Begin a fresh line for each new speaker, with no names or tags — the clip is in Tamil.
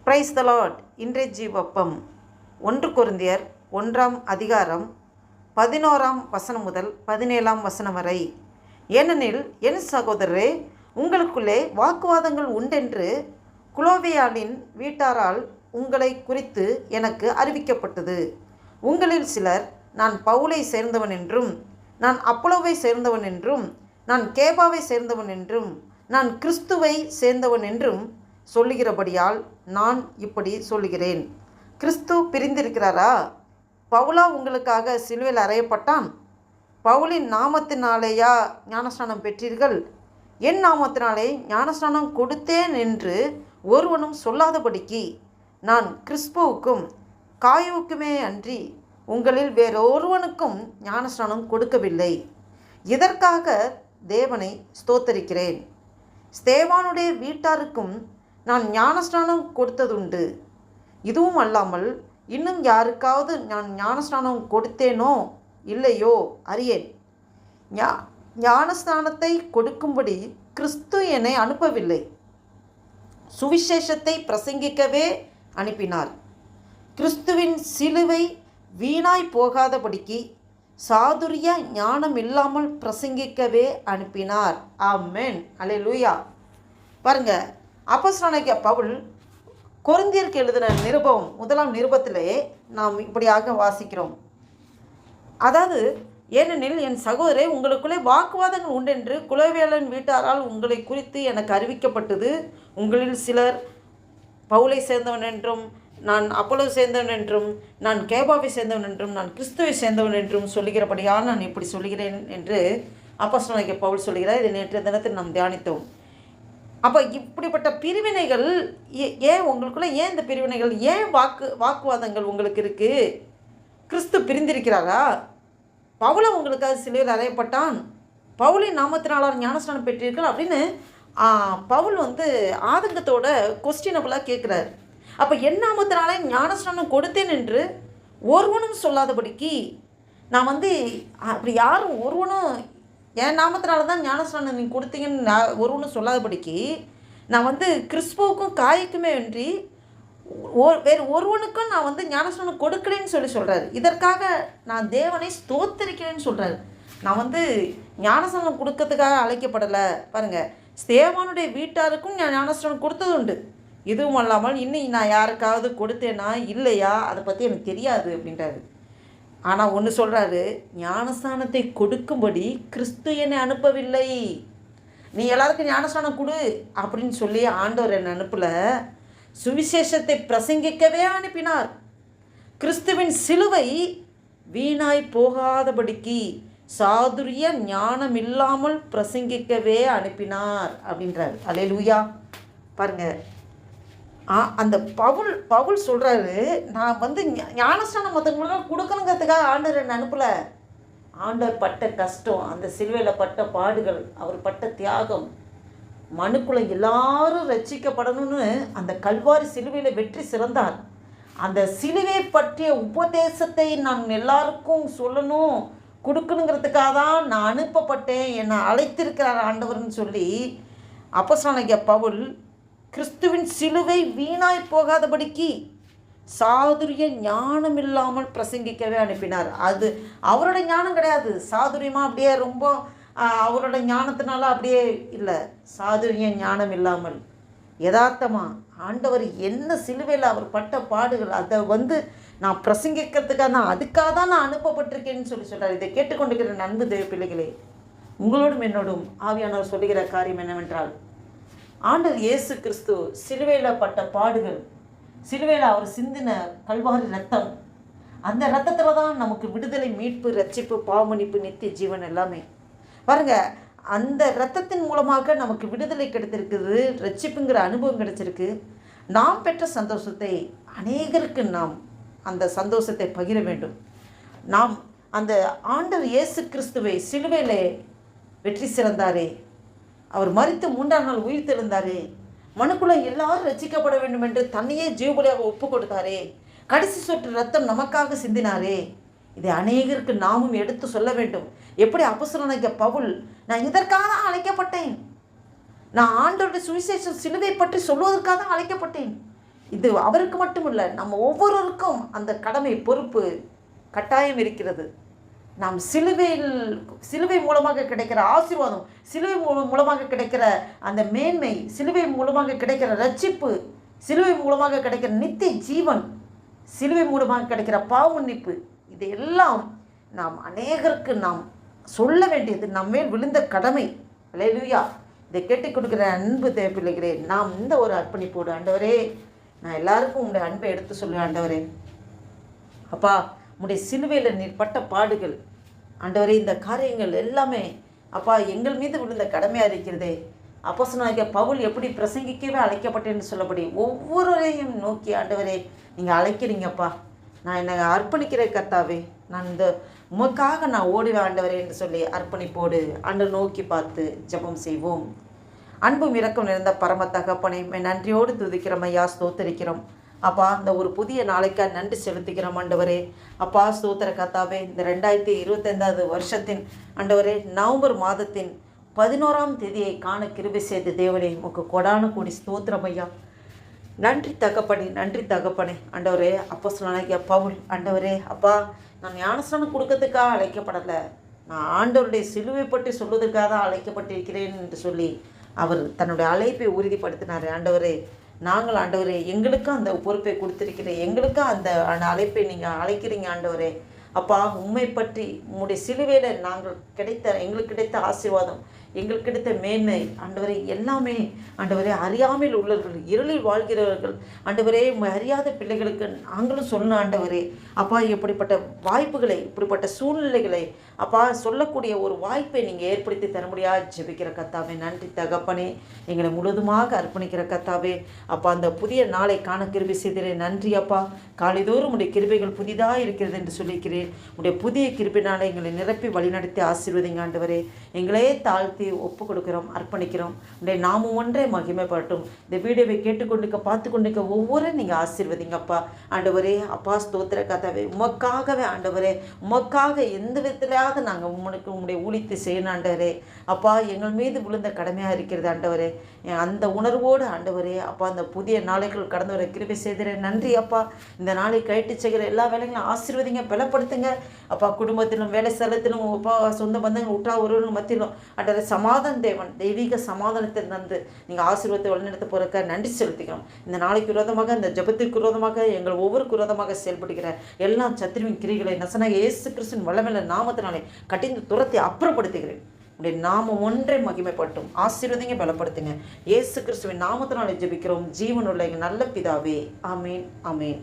Praise the Lord. இன்றைய ஜீவப்பம் 1 கொரிந்தியர் 1ஆம் அதிகாரம் 11ஆம் வசனம் முதல் 17ஆம் வசனம் வரை. ஏனெனில் என் சகோதரரே, உங்களுக்குள்ளே வாக்குவாதங்கள் உண்டென்று குலோவேயாளின் வீட்டாரால் உங்களை குறித்து எனக்கு அறிவிக்கப்பட்டது. உங்களில் சிலர் நான் பவுலை சேர்ந்தவன் என்றும், நான் அப்போலோவை சேர்ந்தவன் என்றும், நான் கேபாவை சேர்ந்தவன் என்றும், நான் கிறிஸ்துவை சேர்ந்தவன் என்றும் சொல்லுகிறபடியால் நான் இப்படி சொல்லுகிறேன். கிறிஸ்து பிரிந்திருக்கிறாரா? பவுலா உங்களுக்காக சிலுவையில் அறையப்பட்டான்? பவுலின் நாமத்தினாலேயா ஞானஸ்நானம் பெற்றீர்கள்? என் நாமத்தினாலே ஞானஸ்நானம் கொடுத்தேன் என்று ஒருவனும் சொல்லாதபடிக்கு நான் கிறிஸ்புவுக்கும் காயுவுக்குமே அன்றி உங்களில் வேறொருவனுக்கும் ஞானஸ்நானம் கொடுக்கவில்லை. இதற்காக தேவனை ஸ்தோத்தரிக்கிறேன். ஸ்தேவானுடைய வீட்டாருக்கும் நான் ஞானஸ்நானம் கொடுத்ததுண்டு. இதுவும் அல்லாமல் இன்னும் யாருக்காவது நான் ஞானஸ்நானம் கொடுத்தேனோ இல்லையோ அறியேன். ஞானஸ்நானத்தை கொடுக்கும்படி கிறிஸ்து என்னை அனுப்பவில்லை, சுவிசேஷத்தை பிரசங்கிக்கவே அனுப்பினார். கிறிஸ்துவின் சிலுவை வீணாய் போகாதபடிக்கு சாதுரிய ஞானம் இல்லாமல் பிரசங்கிக்கவே அனுப்பினார். ஆமென், அல்லேலூயா. பாருங்க, அப்போஸ்தலனாகிய பவுல் கொரிந்தியருக்கு எழுதின நிருபம் 1ஆம் நிருபத்திலே நாம் இப்படியாக வாசிக்கிறோம். அதாவது, ஏனெனில் என் சகோதரே, உங்களுக்குள்ளே வாக்குவாதங்கள் உண்டென்று குலோவேயாளின் வீட்டாரால் உங்களை குறித்து எனக்கு அறிவிக்கப்பட்டது. உங்களில் சிலர் பவுலை சேர்ந்தவன் என்றும், நான் அப்போலோ சேர்ந்தவன் என்றும், நான் கேபாவை சேர்ந்தவன் என்றும், நான் கிறிஸ்துவை சேர்ந்தவன் என்றும் சொல்லுகிறபடியால் நான் இப்படி சொல்கிறேன் என்று அப்போஸ்தலனாகிய பவுல் சொல்கிறார். இதை நேற்றைய தினத்தில் நாம் தியானித்தோம். அப்போ இப்படிப்பட்ட பிரிவினைகள் ஏன் உங்களுக்குள்ளே, ஏன் இந்த பிரிவினைகள், ஏன் வாக்குவாதங்கள் உங்களுக்கு இருக்குது? கிறிஸ்து பிரிந்திருக்கிறாரா? பவுலை உங்களுக்காக சிலுவையில் அறையப்பட்டான், பவுலின் நாமத்தினால ஞானஸ்நானம் பெற்றீர்கள் அப்படின்னு பவுல் ஆதங்கத்தோட கொஸ்டினபுளாக கேட்குறாரு. அப்போ என் நாமத்தினாலே ஞானஸ்நானம் கொடுத்தேன் என்று ஒருவனும் சொல்லாதபடிக்கு நான் அப்படி யாரும் ஒருவனும் என் நாமத்தினால தான் ஞானஸ்நானம் நீங்கள் கொடுத்தீங்கன்னு ஒருவனும் சொல்லாதபடிக்கு நான் கிறிஸ்புவுக்கும் காய்க்குமே அன்றி வேறு ஒருவனுக்கும் நான் ஞானஸ்நானம் கொடுக்கலன்னு சொல்கிறாரு. இதற்காக நான் தேவனை ஸ்தோத்தரிக்கிறேன்னு சொல்கிறாரு. நான் ஞானஸ்நானம் கொடுக்கறதுக்காக அழைக்கப்படலை. பாருங்கள், ஸ்தேவானுடைய வீட்டாருக்கும் நான் ஞானஸ்நானம் கொடுத்தது உண்டு. இதுவும் அல்லாமல் இன்னும் நான் யாருக்காவது கொடுத்தேனா இல்லையா அதை பற்றி எனக்கு தெரியாது அப்படின்றாரு. ஆனால் ஒன்று சொல்கிறாரு, ஞானஸ்நானத்தை கொடுக்கும்படி கிறிஸ்து என்னை அனுப்பவில்லை. நீ எல்லாருக்கும் ஞானஸ்நானம் கொடு அப்படின்னு சொல்லி ஆண்டவர் என்னை அனுப்பலை, சுவிசேஷத்தை பிரசங்கிக்கவே அனுப்பினார். கிறிஸ்துவின் சிலுவை வீணாய் போகாதபடிக்கு சாதுரிய ஞானம் இல்லாமல் பிரசங்கிக்கவே அனுப்பினார் அப்படின்றார். அல்லேலூயா. பாருங்கள், அந்த பவுல் சொல்கிறாரு, நான் ஞானஸ்நானம் மற்றவங்களுக்காக கொடுக்கணுங்கிறதுக்காக ஆண்டவர் என்னை அனுப்பலை. ஆண்டவர் பட்ட கஷ்டம், அந்த சிலுவையில் பட்ட பாடுகள், அவர் பட்ட தியாகம், மனுக்குள்ள எல்லாரும் ரட்சிக்கப்படணும்னு அந்த கல்வாரி சிலுவையில் வெற்றி சிறந்தார். அந்த சிலுவை பற்றிய உபதேசத்தை நான் எல்லாருக்கும் சொல்லணும், கொடுக்கணுங்கிறதுக்காக தான் நான் அனுப்பப்பட்டேன், என்னை அழைத்திருக்கிறார் ஆண்டவர்னு சொல்லி அப்போஸ்தலனாகிய பவுல் கிறிஸ்துவின் சிலுவை வீணாய் போகாதபடிக்கு சாதுரிய ஞானம் இல்லாமல் பிரசங்கிக்கவே அனுப்பினார். அது அவரோட ஞானம் கிடையாது, சாதுரியமாக அப்படியே ரொம்ப அவரோட ஞானத்தினால அப்படியே இல்லை, சாதுரிய ஞானம் இல்லாமல் யதார்த்தமாக ஆண்டவர் என்ன சிலுவையில் அவர் பட்ட பாடுகள் அதை நான் பிரசங்கிக்கிறதுக்காக தான், அதுக்காக தான் நான் அனுப்பப்பட்டிருக்கேன்னு சொல்கிறார். இதை கேட்டுக்கொண்டிருக்கிற அன்பு தேவ பிள்ளைகளே, உங்களோடும் என்னோடும் ஆவியானவர் சொல்லுகிற காரியம் என்னவென்றால், ஆண்டவர் இயேசு கிறிஸ்து சிலுவையில் பட்ட பாடுகள், சிலுவையில் அவர் சிந்தின கல்வாரி ரத்தம், அந்த ரத்தத்தில் தான் நமக்கு விடுதலை, மீட்பு, ரட்சிப்பு, பாவமன்னிப்பு, நித்திய ஜீவன் எல்லாமே. பாருங்கள், அந்த இரத்தத்தின் மூலமாக நமக்கு விடுதலை கிடைத்திருக்குது, ரட்சிப்புங்கிற அனுபவம் கிடைச்சிருக்கு. நாம் பெற்ற சந்தோஷத்தை அநேகருக்கு நாம் அந்த சந்தோஷத்தை பகிர வேண்டும். நாம் அந்த ஆண்டவர் இயேசு கிறிஸ்துவை சிலுவையில் வெற்றி சிறந்தாரே, அவர் மரித்து 3ஆம் நாள் உயிர் தெழுந்தாரே, மனுக்குள்ள எல்லாரும் ரட்சிக்கப்பட வேண்டும் என்று தன்னையே ஜீவபலியாக ஒப்பு கொடுத்தாரே, கடைசி சொட்டு ரத்தம் நமக்காக சிந்தினாரே, இதை அநேகருக்கு நாமும் எடுத்து சொல்ல வேண்டும். எப்படி அப்போஸ்தலனாகிய பவுல், நான் இதற்காக தான் அழைக்கப்பட்டேன், நான் ஆண்டவருடைய சுவிசேஷம் சிலுவை பற்றி சொல்வதற்காக தான் அழைக்கப்பட்டேன், இது அவருக்கு மட்டும் இல்லை, நம்ம ஒவ்வொருவருக்கும் அந்த கடமை பொறுப்பு கட்டாயம் இருக்கிறது. நாம் சிலுவை மூலமாக கிடைக்கிற ஆசீர்வாதம், சிலுவை மூலமாக கிடைக்கிற அந்த மேன்மை, சிலுவை மூலமாக கிடைக்கிற ரட்சிப்பு, சிலுவை மூலமாக கிடைக்கிற நித்திய ஜீவன், சிலுவை மூலமாக கிடைக்கிற பாவமன்னிப்பு, இதையெல்லாம் நாம் அநேகருக்கு நாம் சொல்ல வேண்டியது நம்மேல் விழுந்த கடமை. அல்லேலூயா. இதை கேட்டுக் கொடுக்குற அன்பு தேவைப்பிள்ளைகளே, நாம் இந்த ஒரு அர்ப்பணிப்போடு, ஆண்டவரே நான் எல்லாருக்கும் உங்களுடைய அன்பை எடுத்து சொல்லுவேன். ஆண்டவரே அப்பா, உங்களுடைய சிலுவையில் நீர் பட்ட பாடுகள், ஆண்டவரே இந்த காரியங்கள் எல்லாமே அப்பா எங்கள் மீது விழுந்த கடமையாக இருக்கிறதே. அப்போஸ்தலனாகிய பவுல் எப்படி பிரசங்கிக்கவே அழைக்கப்பட்டேன்னு சொல்லப்படி ஒவ்வொருவரையும் நோக்கி ஆண்டவரே நீங்கள் அழைக்கிறீங்கப்பா. நான் என்னை அர்ப்பணிக்கிற கர்த்தாவே, நான் இந்த உமக்காக நான் ஓடுவேன் ஆண்டவரே என்று சொல்லி அர்ப்பணிப்போடு ஆண்டவர் நோக்கி பார்த்து ஜெபம் செய்வோம். அன்பும் இரக்கம் நிறைந்த பரம தகப்பனே, நன்றியோடு துதிக்கிறோம் ஐயா, ஸ்தோத்தரிக்கிறோம் அப்பா. இந்த ஒரு புதிய நாளைக்கா நன்றி செலுத்துகிறோம் ஆண்டவரே. அப்பா ஸ்தோத்திர கர்த்தாவே, இந்த 2025 வருஷத்தின் ஆண்டவரே நவம்பர் மாதத்தின் 11ஆம் தேதியை காண கிருபை செய்த தேவனே, உமக்கு கொடான கூடி ஸ்தோத்திரம் ஐயா. நன்றி தகப்பனே, நன்றி தகப்பனே. ஆண்டவரே அப்போஸ்தலனாகிய பவுல் ஆண்டவரே அப்பா, நான் ஞானஸ்நானம் கொடுக்கறதுக்காக அழைக்கப்படலை, நான் ஆண்டவருடைய சிலுவை பற்றி சொல்வதற்காக தான் அழைக்கப்பட்டிருக்கிறேன் என்று சொல்லி அவர் தன்னுடைய அழைப்பை உறுதிப்படுத்தினார். ஆண்டவரே நாங்கள் ஆண்டவரே எங்களுக்கும் அந்த பொறுப்பை கொடுத்திருக்கிறேன், எங்களுக்கும் அந்த அழைப்பை நீங்கள் அழைக்கிறீங்க ஆண்டவரே. அப்பா உம்மை பற்றி உம்முடைய சிலுவையில் எங்களுக்கு கிடைத்த ஆசீர்வாதம், எங்களுக்கு கிடைத்த மேன்மை ஆண்டவரே எல்லாமே ஆண்டவரே அறியாமல் உள்ளவர்கள், இருளில் வாழ்கிறவர்கள் ஆண்டவரே அறியாத பிள்ளைகளுக்கு நாங்களும் சொன்ன ஆண்டவரே அப்பா, இப்படிப்பட்ட வாய்ப்புகளை, இப்படிப்பட்ட சூழ்நிலைகளை அப்பா சொல்லக்கூடிய ஒரு வாய்ப்பை நீங்கள் ஏற்படுத்தி தர முடியாது ஜெபிக்கிற கர்த்தாவே. நன்றி தகப்பனே, எங்களை முழுதுமாக அர்ப்பணிக்கிற கர்த்தாவே அப்பா. அந்த புதிய நாளை காண கிருபை செய்கிறேன். நன்றி அப்பா. காலைதோறும் உடைய கிருபைகள் புதிதாக இருக்கிறது என்று சொல்லிக்கிறேன். உடைய புதிய கிருபையினாலே எங்களை நிரப்பி வழிநடத்தி ஆசீர்வதிங்க ஆண்டவரே. எங்களே தாழ்த்தி ஒப்பு கொடுக்கிறோம், அர்ப்பணிக்கிறோம். உடைய நாமம் ஒன்றே மகிமைப்படட்டும். இந்த வீடியோவை கேட்டுக்கொண்டுக்க பார்த்து கொண்டுக்க ஒவ்வொரு நீங்கள் ஆசீர்வதிங்க அப்பா. ஆண்டவரே அப்பா ஸ்தோத்திர கர்த்தாவே, உமக்காகவே ஆண்டவரே, உமக்காக எந்த விதத்திலாவது நாங்கள் உம்முடைய ஊழியத்தை செய்யணும் ஆண்டவரே அப்பா. எங்கள் மீது விழுந்த கடமையாக இருக்கிறது ஆண்டவரே. அந்த உணர்வோடு ஆண்டவரே அப்பா அந்த புதிய நாளைகள் கடந்து வர கிருபை செய்கிறேன். நன்றி அப்பா. இந்த நாளை கைட்டு செய்கிற எல்லா வேலைகளும் ஆசீர்வதிங்க, பலப்படுத்துங்க அப்பா. குடும்பத்திலும் வேலை ஸ்தலத்திலும் அப்பா, சொந்த பந்தங்கள் உற்றா உறவுகள் மத்தியிலும் ஆண்டவரே சமாதான தேவன் தெய்வீக சமாதானத்தை தந்து நீங்கள் ஆசீர்வாதத்தை வழிநடத்த போறக்க நன்றி செலுத்திக்கிறோம். இந்த நாளைக்கு விரோதமாக, இந்த ஜெபத்திற்கு விரோதமாக, எங்கள் ஒவ்வொருக்கு விரோதமாக செயல்படுகிற எல்லா சத்துருவின் கிரிகளை நசனாக இயேசு கிறிஸ்துவின் வல்லமையுள்ள நாமத்தினாலே கட்டிந்து துரத்தி அப்புறப்படுத்துகிறேன். உடைய நாமம் ஒன்றே மகிமைப்பட்டும். ஆசீர்வதிங்க, பலப்படுத்துங்க. இயேசு கிறிஸ்துவின் நாமத்தினாலே ஜெபிக்கிறோம் ஜீவனுள்ள எங்கள் நல்ல பிதாவே. ஆமேன், ஆமேன்.